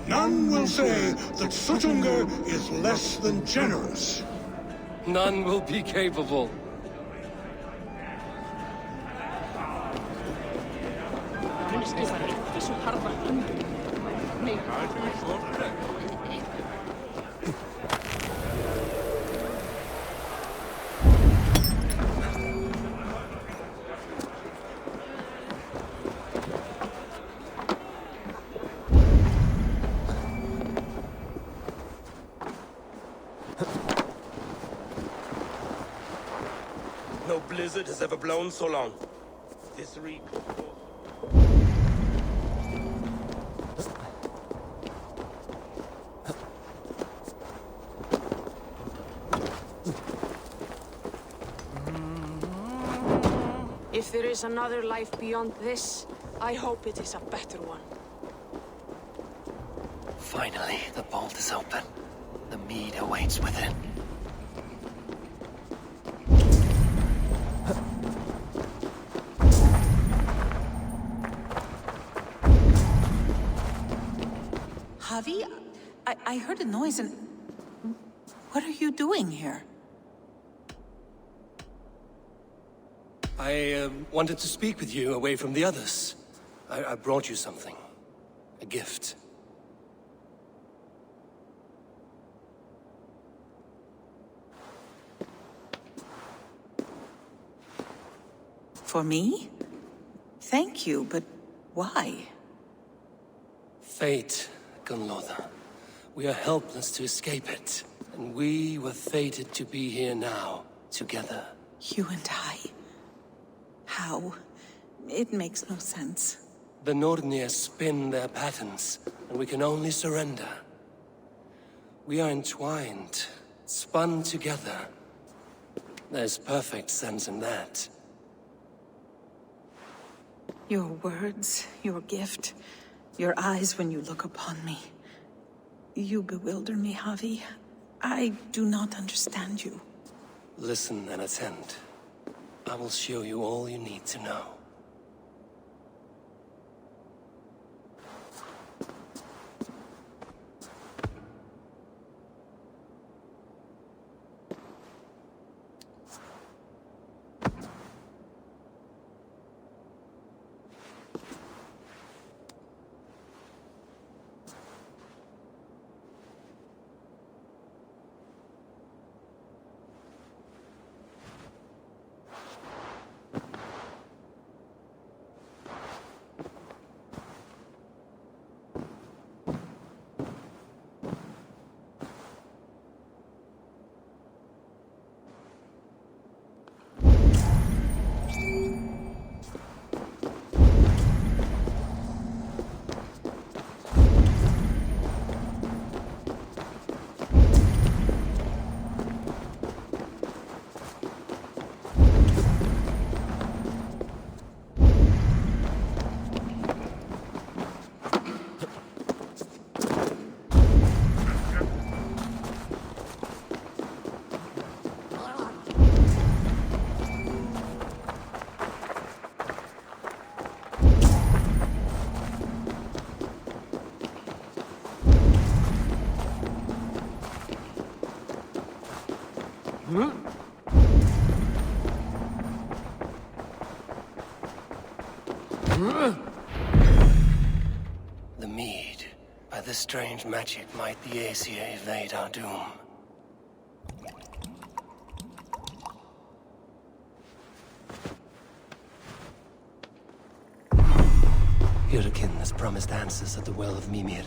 None will say that Sutunga is less than generous.
None will be capable.
No blizzard has ever blown so long. This reek.
If there is another life beyond this, I hope it is a better one.
Finally, the vault is open. The mead awaits within.
Javi? I heard a noise and... What are you doing here?
I wanted to speak with you away from the others. I brought you something. A gift.
For me? Thank you, but why?
Fate, Gunloda. We are helpless to escape it. And we were fated to be here now, together.
You and I? How? It makes no sense.
The Nordnir spin their patterns, and we can only surrender. We are entwined, spun together. There's perfect sense in that.
Your words, your gift, your eyes when you look upon me. You bewilder me, Javi. I do not understand you.
Listen and attend. I will show you all you need to know. The mead. By this strange magic might the Aesir evade our doom. Hyrkin has promised answers at the Well of Mimir.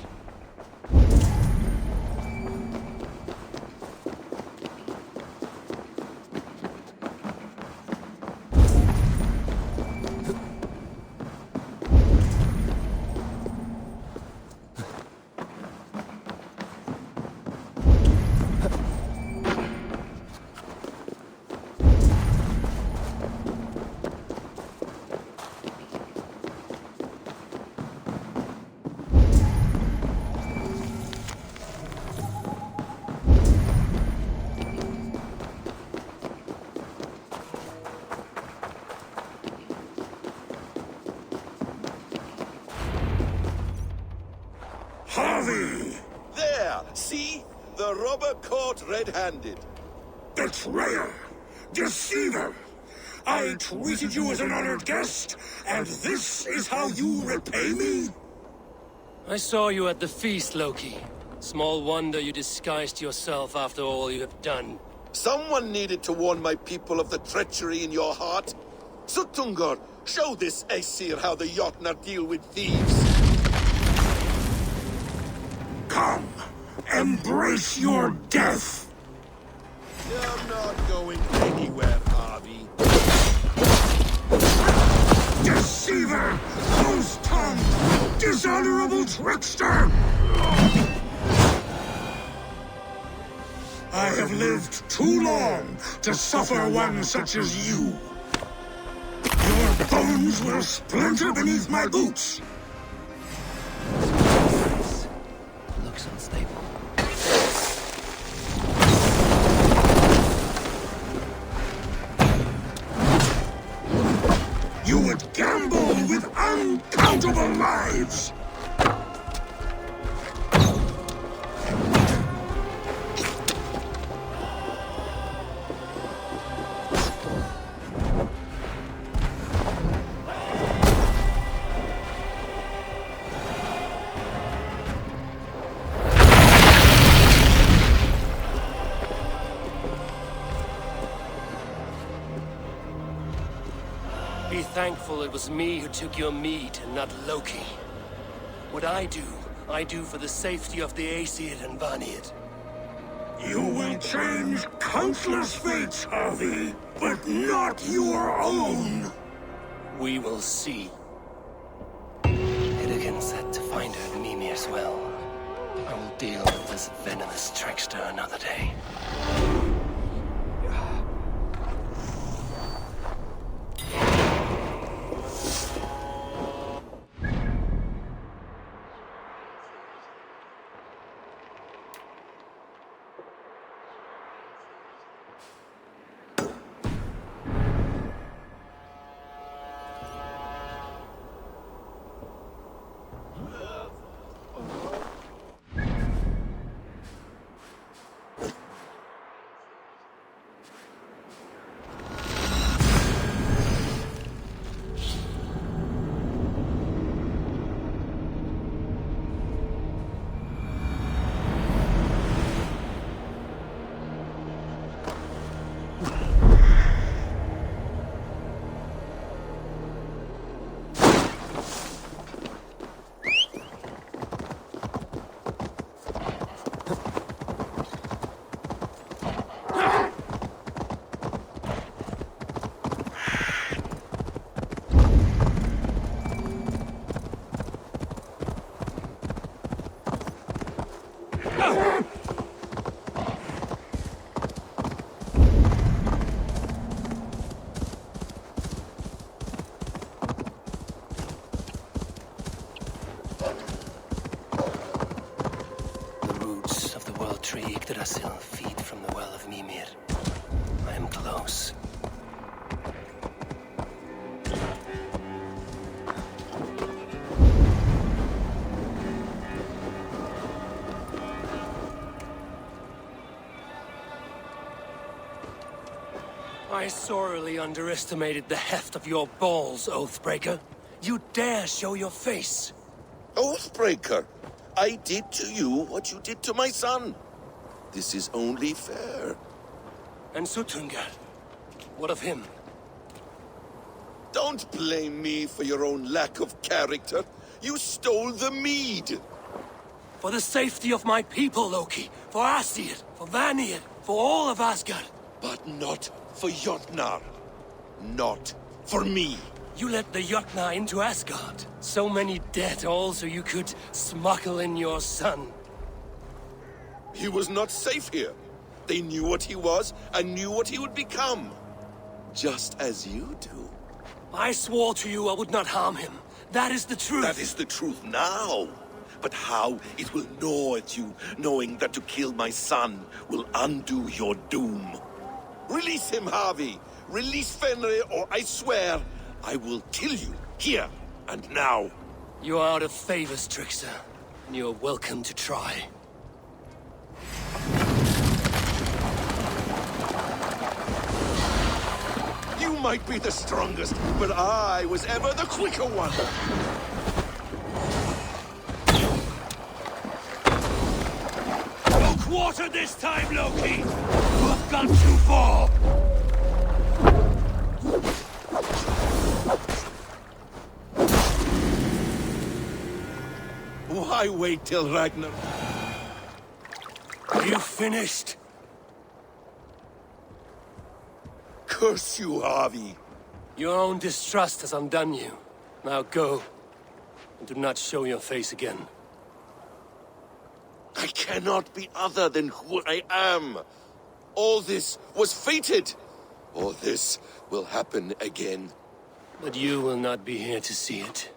Harvey!
There! See? The robber caught red-handed.
Betrayer! Deceiver! I treated you as an honored guest, and this is how you repay me?
I saw you at the feast, Loki. Small wonder you disguised yourself after all you have done.
Someone needed to warn my people of the treachery in your heart. Suttungr, show this Aesir how the Jotnar deal with thieves.
Come, embrace your death!
You're not going anywhere, Harvey.
Deceiver! False-tongued! Dishonorable trickster! I have lived too long to suffer one such as you. Your bones will splinter beneath my boots!
Looks unstable.
You would gamble with uncountable lives!
Be thankful it was me who took your meat and not Loki. What I do for the safety of the Aesir and Vanir.
You will change countless fates, Harvey, but not your own!
We will see. Hyrkin said to find her at Mimir's well. I will deal with this venomous trickster another day. Feed from the Well of Mimir. I am close. I sorely underestimated the heft of your balls, Oathbreaker. You dare show your face!
Oathbreaker! I did to you what you did to my son. This is only fair.
And Sutungar? What of him?
Don't blame me for your own lack of character. You stole the mead.
For the safety of my people, Loki. For Aesir, for Vanir, for all of Asgard.
But not for Jotnar. Not for me.
You let the Jotnar into Asgard. So many dead, all so you could smuggle in your son.
He was not safe here. They knew what he was, and knew what he would become. Just as you do.
I swore to you I would not harm him. That is the truth.
That is the truth now. But how it will gnaw at you, knowing that to kill my son will undo your doom. Release him, Harvey. Release Fenrir, or I swear, I will kill you, here and now.
You are out of favors, trickster. And you are welcome to try.
You might be the strongest, but I was ever the quicker one.
No quarter this time, Loki! You have gone too far!
Why wait till Ragnar?
Are you finished?
Curse you, Harvey.
Your own distrust has undone you. Now go, and do not show your face again.
I cannot be other than who I am. All this was fated. All this will happen again.
But you will not be here to see it.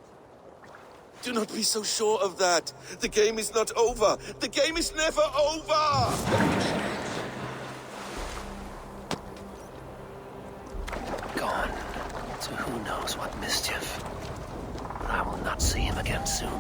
Do not be so sure of that. The game is not over. The game is never over!
Gone to who knows what mischief. But I will not see him again soon.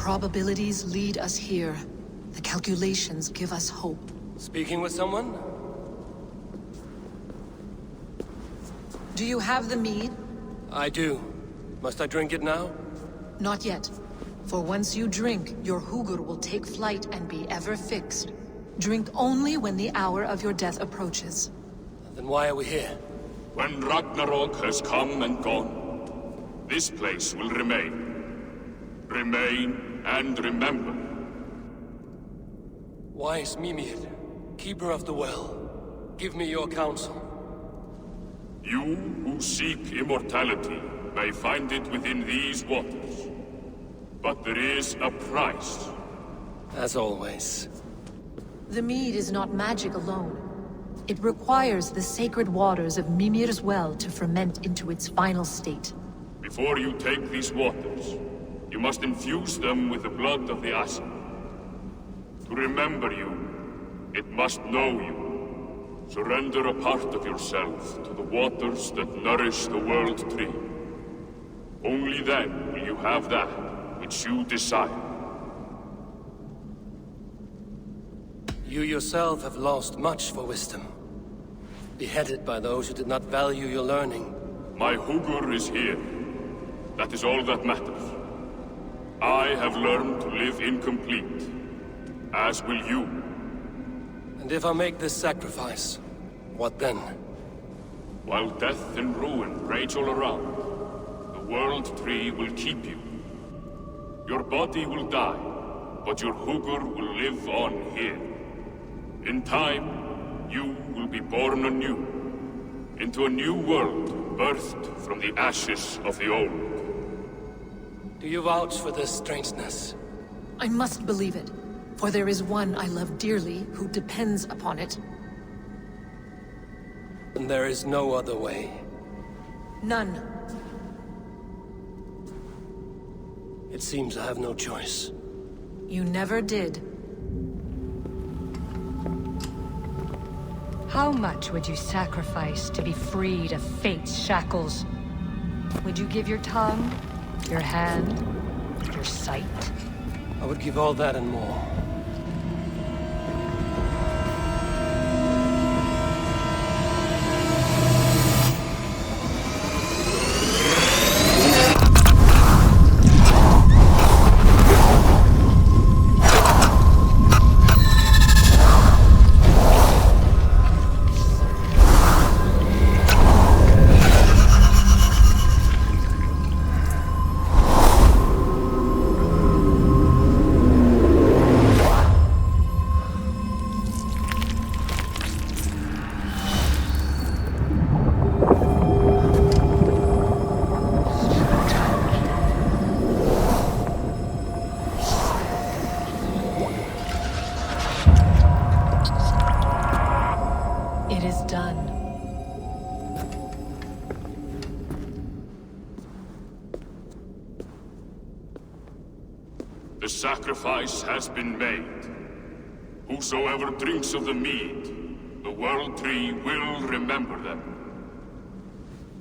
Probabilities lead us here. The calculations give us hope.
Speaking with someone?
Do you have the mead?
I do. Must I drink it now?
Not yet. For once you drink, your Hugur will take flight and be ever fixed. Drink only when the hour of your death approaches.
Then why are we here?
When Ragnarok has come and gone, this place will remain. Remain and remember.
Wise Mimir, keeper of the well, give me your counsel.
You who seek immortality may find it within these waters. But there is a price.
As always.
The mead is not magic alone. It requires the sacred waters of Mimir's well to ferment into its final state.
Before you take these waters, you must infuse them with the blood of the Aesir. To remember you, it must know you. Surrender a part of yourself to the waters that nourish the World Tree. Only then will you have that which you desire.
You yourself have lost much for wisdom. Beheaded by those who did not value your learning.
My Hugur is here. That is all that matters. I have learned to live incomplete, as will you.
And if I make this sacrifice, what then?
While death and ruin rage all around, the World Tree will keep you. Your body will die, but your Hugur will live on here. In time, you will be born anew, into a new world birthed from the ashes of the old.
Do you vouch for this strangeness?
I must believe it, for there is one I love dearly who depends upon it.
And there is no other way.
None.
It seems I have no choice.
You never did.
How much would you sacrifice to be freed of fate's shackles? Would you give your tongue, your hand, your sight?
I would give all that and more.
The sacrifice has been made. Whosoever drinks of the mead, the World Tree will remember them.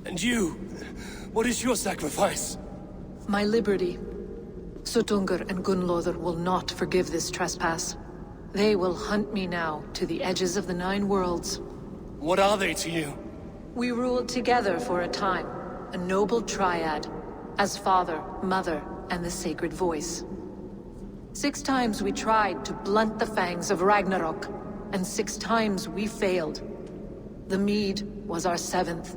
And you? What is your sacrifice?
My liberty. Suttungr and Gunnlóðr will not forgive this trespass. They will hunt me now to the edges of the 9 worlds.
What are they to you?
We ruled together for a time, a noble triad, as father, mother, and the sacred voice. 6 times we tried to blunt the fangs of Ragnarok, and 6 times we failed. The mead was our 7th.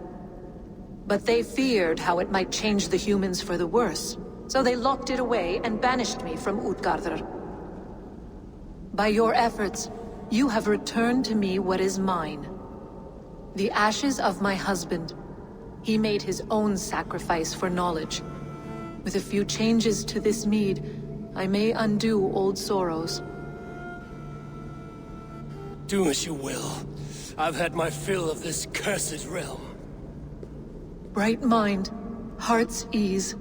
But they feared how it might change the humans for the worse, so they locked it away and banished me from Utgardr. By your efforts, you have returned to me what is mine. The ashes of my husband. He made his own sacrifice for knowledge. With a few changes to this mead, I may undo old sorrows.
Do as you will. I've had my fill of this cursed realm.
Bright mind, heart's ease.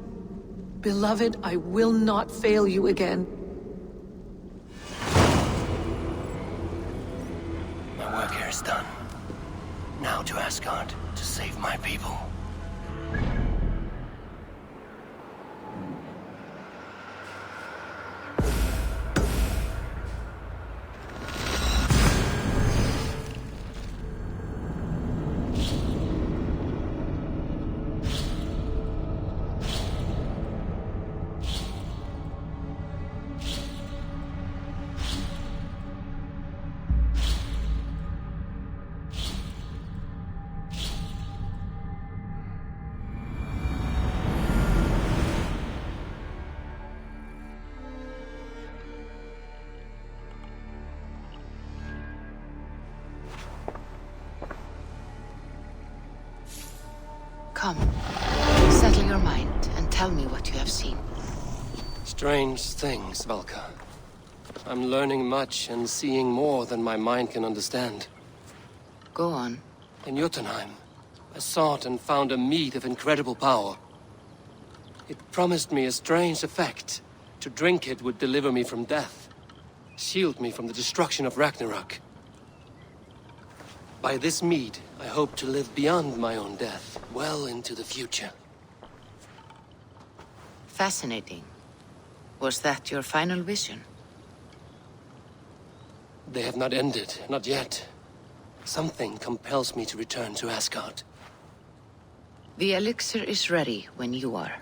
Beloved, I will not fail you again.
My work here is done. Now to Asgard, to save my people.
Come, settle your mind and tell me what you have seen.
Strange things, Valka. I'm learning much and seeing more than my mind can understand.
Go on.
In Jotunheim, I sought and found a mead of incredible power. It promised me a strange effect. To drink it would deliver me from death, shield me from the destruction of Ragnarok. By this mead, I hope to live beyond my own death, well into the future.
Fascinating. Was that your final vision?
They have not ended, not yet. Something compels me to return to Asgard.
The elixir is ready when you are.